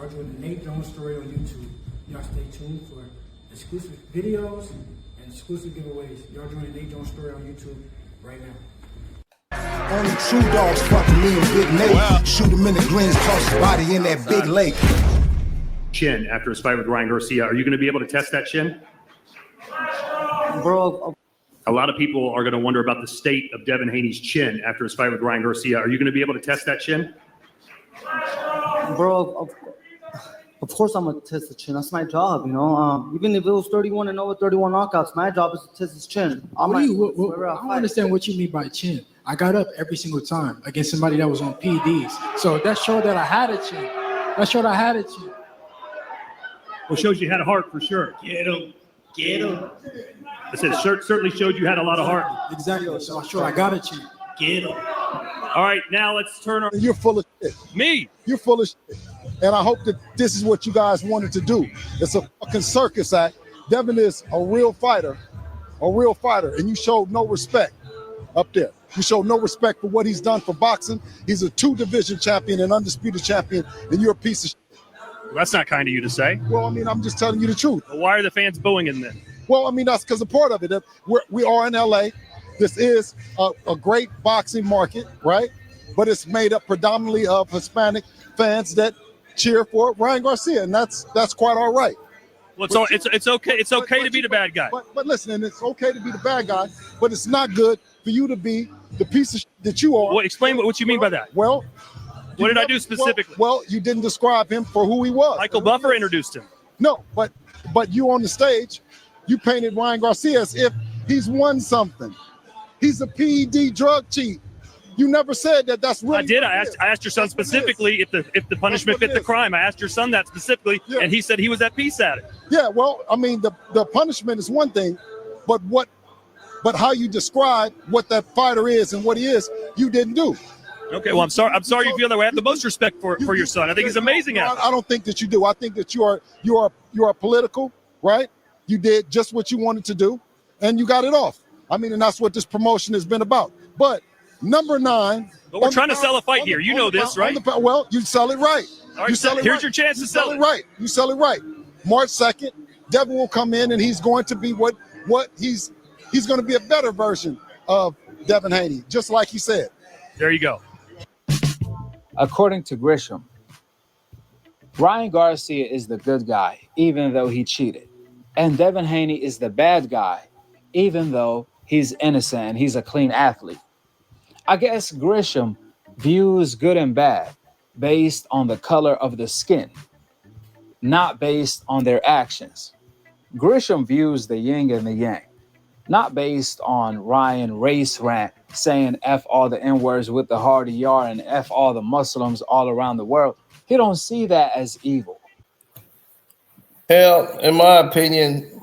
Y'all doing the Nate Jones story on YouTube. Y'all stay tuned for exclusive videos and exclusive giveaways. Y'all doing the Nate Jones story on YouTube right now. Only true dogs fucking me and Big Nate. Wow. Shoot him in the greens, toss his body in that big lake. Chin after his fight with Ryan Garcia. Are you going to be able to test that chin? Bro. A lot of people are going to wonder about the state of Devin Haney's chin after his fight with Ryan Garcia. Are you going to be able to test that chin? Bro, of course I'm going to test the chin. That's my job, you know. Even if it was 31-0 with 31 knockouts, my job is to test his chin. I don't understand what you mean by chin. I got up every single time against somebody that was on PDs. So that showed that I had a chin. That showed I had a chin. Well, shows you had a heart for sure. Get him. Get him. I said certainly showed you had a lot of heart. Exactly. So I'm sure I got a chin. Get him. All right, now let's turn our... You're full of shit. Me? You're full of shit. And I hope that this is what you guys wanted to do. It's a fucking circus act. Devin is a real fighter, and you showed no respect up there. You showed no respect for what he's done for boxing. He's a 2-division champion and undisputed champion, and you're a piece of shit. Well, that's not kind of you to say. Well, I mean, I'm just telling you the truth. Well, why are the fans booing him then? Well, I mean, that's because a part of it. We are in LA. This is a great boxing market, right? But it's made up predominantly of Hispanic fans that cheer for Ryan Garcia, and that's quite all right. Well, it's okay. It's okay to be the bad guy. But listen, and it's okay to be the bad guy, but it's not good for you to be the piece of shit that you are. Well, explain what you mean by that. Well, what did I do specifically? Well, you didn't describe him for who he was. Michael Buffer introduced him. No, but you on the stage, you painted Ryan Garcia as if he's won something. He's a PED drug cheat. You never said that. That's really. I did. I asked your son specifically if the punishment fit the crime. I asked your son that specifically, and he said he was at peace at it. Yeah. Well, I mean, the punishment is one thing, but how you describe what that fighter is and what he is, you didn't do. Okay. Well, I'm sorry you feel that way. I have the most respect for your son. I think he's amazing at it. I don't think that you do. I think that you are political, right? You did just what you wanted to do, and you got it off. I mean, and that's what this promotion has been about. But number 9. But we're trying to sell a fight here. You know this, right? Well, you sell it right. All right, here's your chance to sell it. Right. You sell it right. March 2nd, Devin will come in, and he's going to be what he's going to be a better version of Devin Haney, just like he said. There you go. According to Grisham, Ryan Garcia is the good guy, even though he cheated. And Devin Haney is the bad guy, even though he's innocent and he's a clean athlete. I guess Grisham views good and bad based on the color of the skin, not based on their actions. Grisham views the yin and the yang, not based on Ryan race rant saying F all the N-words with the hard ER and F all the Muslims all around the world. He don't see that as evil. Hell, in my opinion,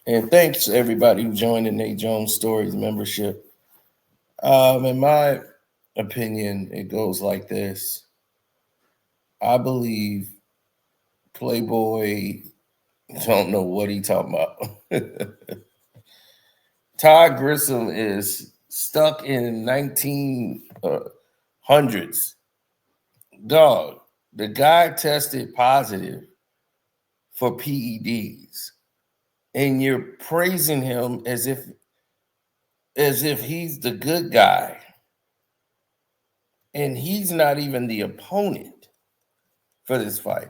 and thanks to everybody who joined the Nate Jones Stories membership. In my opinion, it goes like this. I believe Playboy don't know what he talking about. Todd Grisham is stuck in 1900s. Dog, the guy tested positive for PEDs, and you're praising him as if he's the good guy, and he's not even the opponent for this fight.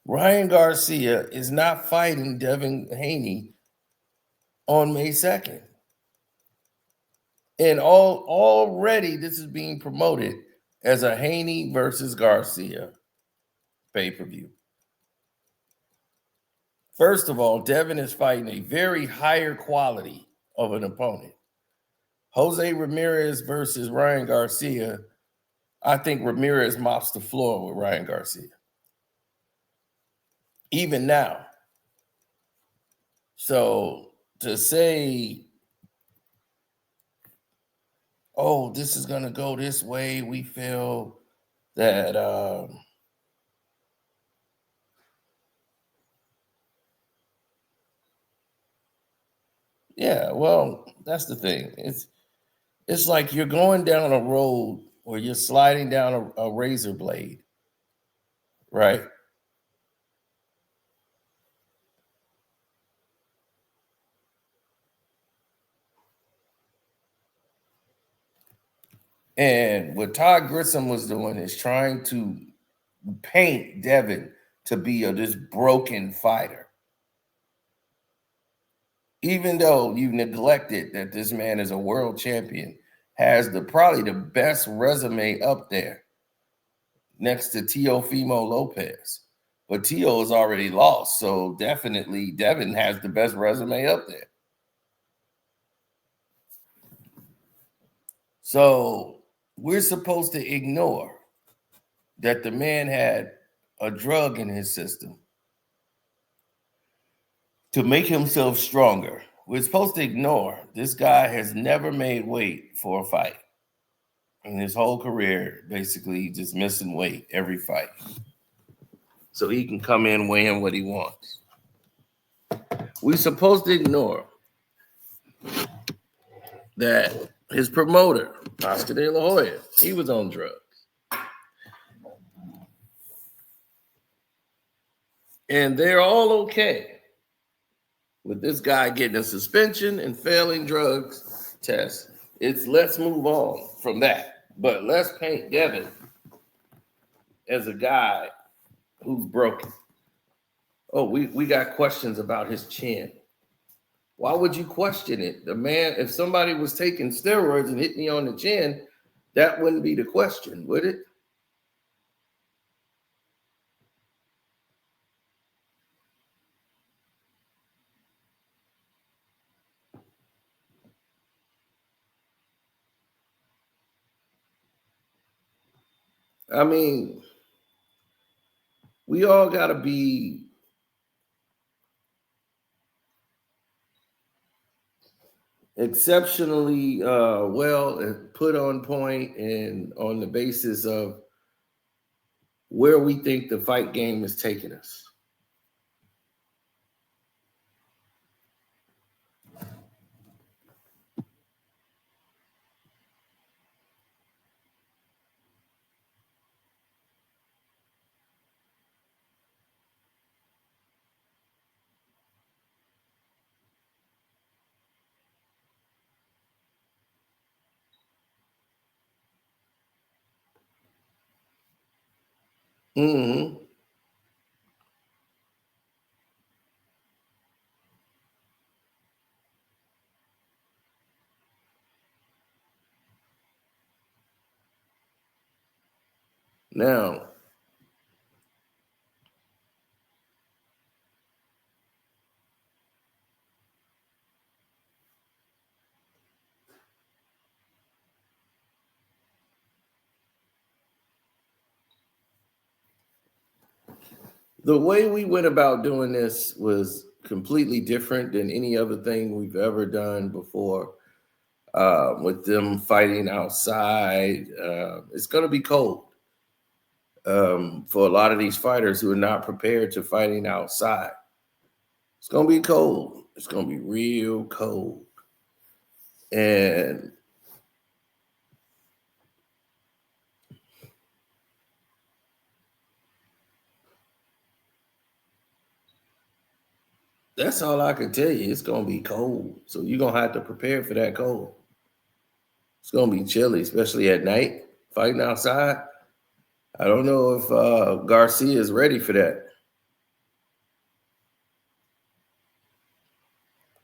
Ryan Garcia is not fighting Devin Haney on May 2nd. And already this is being promoted as a Haney versus Garcia pay-per-view. First of all, Devin is fighting a very higher quality of an opponent. Jose Ramirez versus Ryan Garcia, I think Ramirez mops the floor with Ryan Garcia. Even now. So to say, oh, this is going to go this way, we feel that yeah, well, that's the thing. It's like you're going down a road or you're sliding down a razor blade, right? And what Todd Grissom was doing is trying to paint Devin to be this broken fighter. Even though you neglected that this man is a world champion, has probably the best resume up there next to Teofimo Lopez. But Teo is already lost, so definitely Devin has the best resume up there. So we're supposed to ignore that the man had a drug in his system to make himself stronger. We're supposed to ignore this guy has never made weight for a fight. In his whole career, basically just missing weight every fight. So he can come in weighing what he wants. We're supposed to ignore that his promoter, Oscar De La Hoya, he was on drugs. And they're all okay with this guy getting a suspension and failing drugs tests. Let's move on from that. But let's paint Devin as a guy who's broken. Oh, we got questions about his chin. Why would you question it? The man, if somebody was taking steroids and hit me on the chin, that wouldn't be the question, would it? I mean, we all got to be exceptionally well put on point and on the basis of where we think the fight game is taking us. Mm-hmm. Now, the way we went about doing this was completely different than any other thing we've ever done before. With them fighting outside, it's going to be cold for a lot of these fighters who are not prepared to fighting outside. It's going to be cold. It's going to be real cold. And that's all I can tell you. It's going to be cold. So you're going to have to prepare for that cold. It's going to be chilly, especially at night, fighting outside. I don't know if Garcia is ready for that.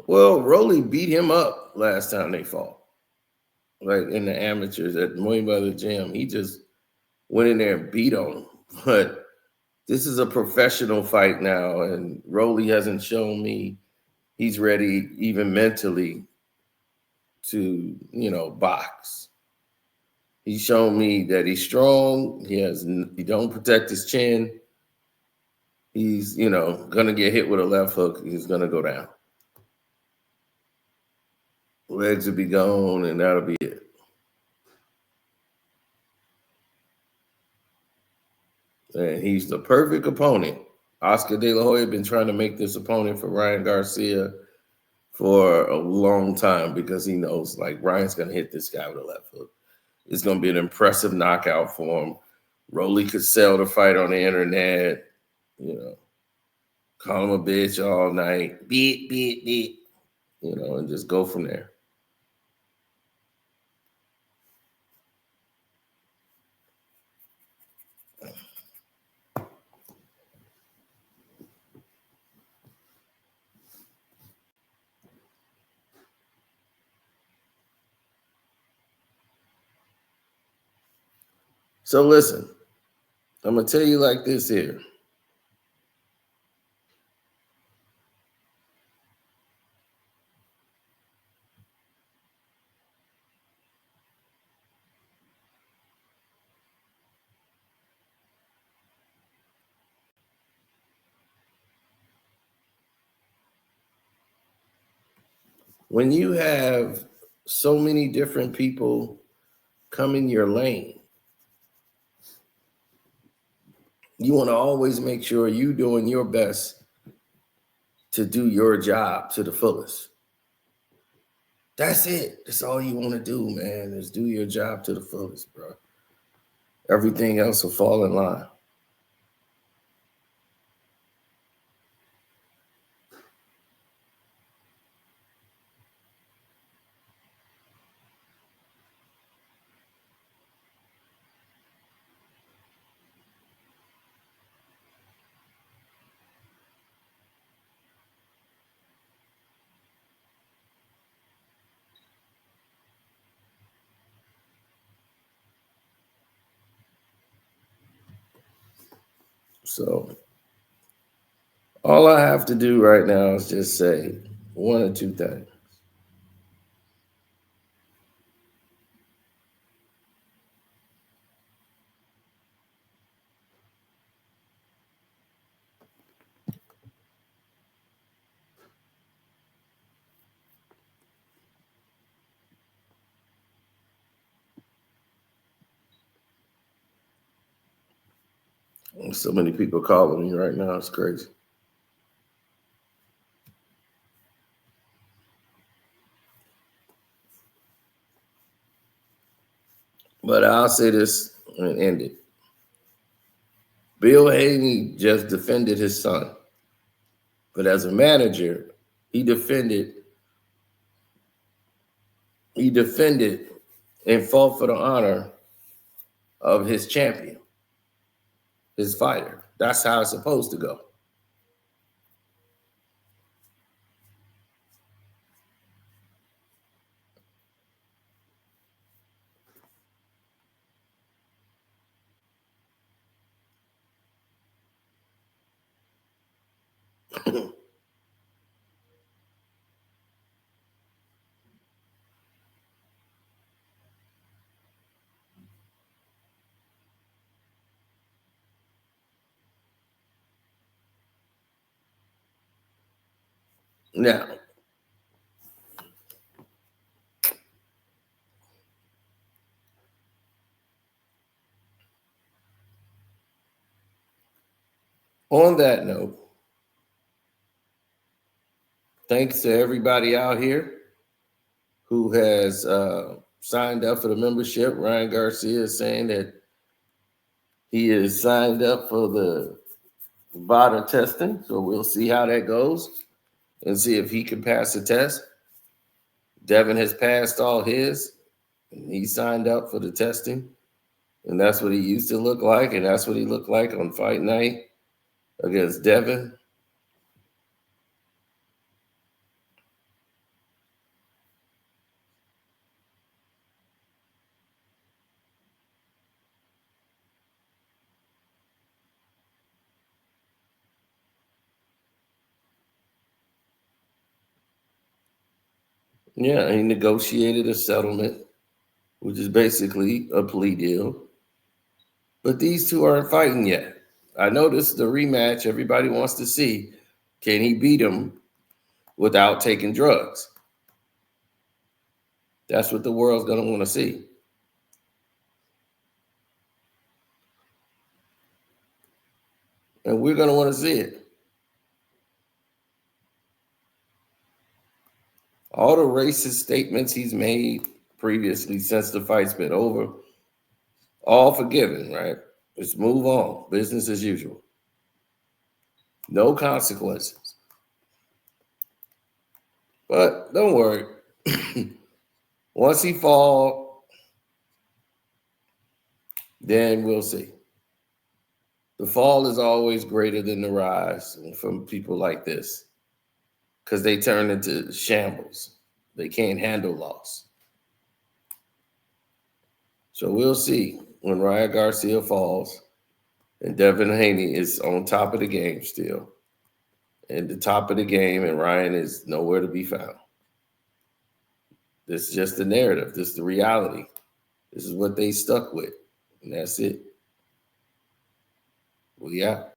Well, Rolly beat him up last time they fought. Like in the amateurs at Mayweather Gym. He just went in there and beat on him. But this is a professional fight now, and Rolly hasn't shown me he's ready even mentally to, box. He's shown me that he's strong. He don't protect his chin. He's, gonna get hit with a left hook. He's gonna go down. Legs will be gone, and that'll be it. And he's the perfect opponent. Oscar De La Hoya been trying to make this opponent for Ryan Garcia for a long time because he knows, Ryan's going to hit this guy with a left hook. It's going to be an impressive knockout for him. Rolly could sell the fight on the internet, call him a bitch all night, beat, and just go from there. So listen, I'm going to tell you like this here. When you have so many different people come in your lane, you want to always make sure you're doing your best to do your job to the fullest. That's it. That's all you want to do, man, is do your job to the fullest, bro. Everything else will fall in line. So all I have to do right now is just say one or two things. So many people calling me right now. It's crazy. But I'll say this and end it. Bill Haney just defended his son. But as a manager, he defended and fought for the honor of his champion, his fighter. That's how it's supposed to go. Now, on that note, thanks to everybody out here who has signed up for the membership. Ryan Garcia is saying that he is signed up for the VADA testing. So we'll see how that goes and see if he can pass the test. Devin has passed all his, and he signed up for the testing. And that's what he used to look like, and that's what he looked like on fight night against Devin. Yeah, he negotiated a settlement, which is basically a plea deal. But these two aren't fighting yet. I know this is the rematch everybody wants to see. Can he beat him without taking drugs? That's what the world's going to want to see. And we're going to want to see it. All the racist statements he's made previously since the fight's been over, all forgiven, right? Just move on. Business as usual. No consequences. But don't worry. Once he falls, then we'll see. The fall is always greater than the rise from people like this because they turn into shambles. They can't handle loss. So we'll see. when Ryan Garcia falls and Devin Haney is on top of the game still, and the top of the game, and Ryan is nowhere to be found. This is just the narrative. This is the reality. This is what they stuck with, and that's it. We out.